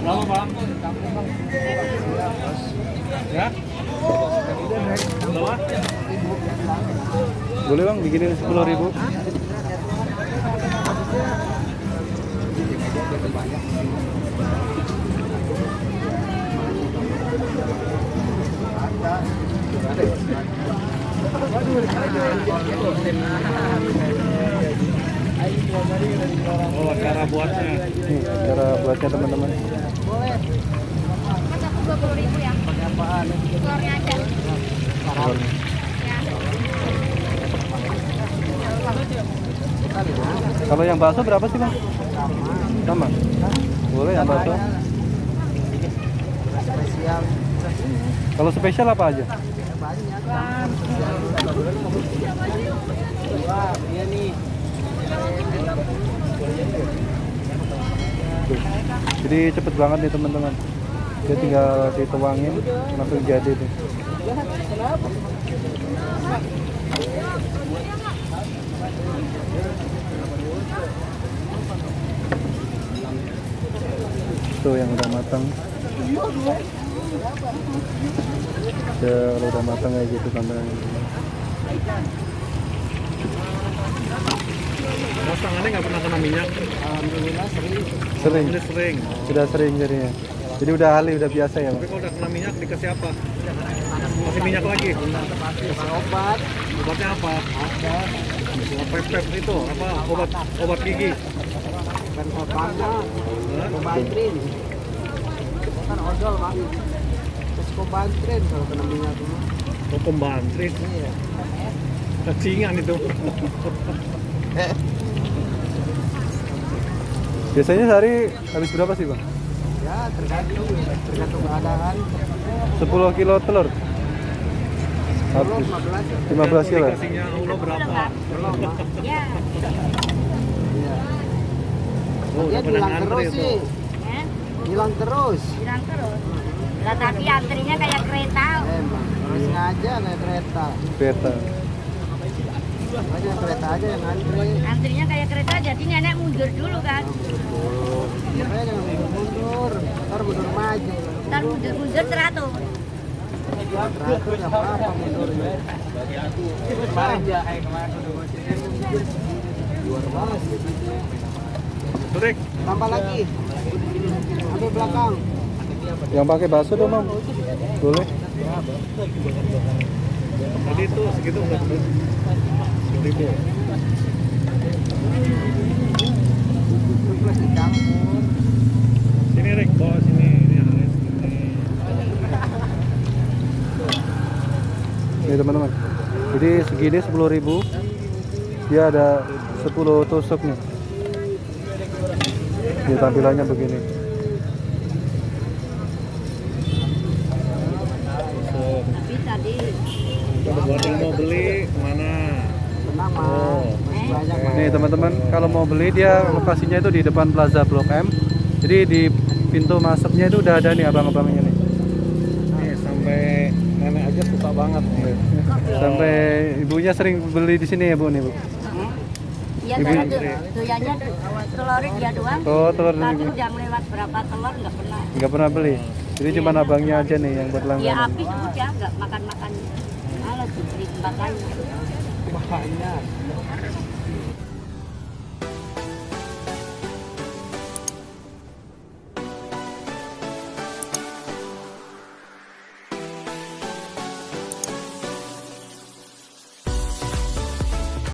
Berapa bang? Ya? Berapa? Boleh bang, bikinin 10.000. Oh, cara buatnya. Nih, cara buatnya teman-teman. Boleh. Mas aku 20.000 ya. Pakai apaan? Telurnya aja. Telurnya. Ya. Kalau yang bakso berapa sih bang? Sama. Boleh yang bakso. Spesial. Kalau spesial apa aja? Banyak kan. Wah, dia nih. Tuh. Jadi cepet banget nih teman-teman. Dia tinggal dituangin langsung jadi tuh. Tuh yang udah matang. Kalau udah matang kayak gitu tambahannya. Mas tangannya nggak pernah kena minyak? Alhamdulillah sering. Sering. Ini sering. Sudah sering jadinya. Jadi udah ahli, udah biasa ya Tapi bang. kalau udah kena minyak dikasih apa? Kasih minyak lagi? Kasih obat. Obatnya apa? Ada. Pep itu apa? Obat gigi. Kan obatnya. Kobantrin. Kan odol bang. Terus kobantrin kalau kena minyak dulu. Oh, pembantris. Iya. Cacingan itu. Biasanya sehari habis berapa sih bang? Ya tergantung keadaan. 10 kilo telur? 10, Habis. 15. 15 kilo? Dikasihnya Allah berapa? Belum bang. Ya. Iya. Oh, Dia udah pada bilang ngantri terus itu. sih. Ya. Bilang terus. Bilang terus. Lah tapi antrinya kayak kereta. Emang harus ngaja naik kereta. Kereta. Makanya kereta aja yang ngantri. Antrinya kayak kereta jadi nenek mundur dulu kan. Makanya jangan mundur, ntar mundur maju. Ntar mundur teratur. Teratur nggak apa-apa mundurnya. Kemarin ya, kemarin luar banget. Turik. Tambah lagi. Ambil belakang. Yang pakai bakso dong bang? Boleh? Tadi itu segitu enggak? 10.000. Itu plus dicampur. Sini Rick, bawa sini. Ini harus sini. Ini teman-teman. Jadi segini 10.000. Dia ada 10 tusuk nih. Ini tampilannya begini. Tapi tadi Kalau buat yang mau beli kemana? Tenang mah. Oh. Masih banyak mah. Nih teman-teman, kalau mau beli dia lokasinya itu di depan Plaza Blok M. Jadi di pintu masuknya itu udah ada nih abang-abangnya nih. Nih sampai nenek aja suka banget nih. Sampai ibunya sering beli di sini ya bu nih bu. ya Ibu- tadi doyannya telurnya dia doang. Oh telur Tadi ini udah melewat berapa telur nggak pernah. nggak pernah beli. Jadi cuma abangnya aja nih yang buat Ya langganan. habis udah nggak makan-makan. Malah diberi tempat lain. Banyak.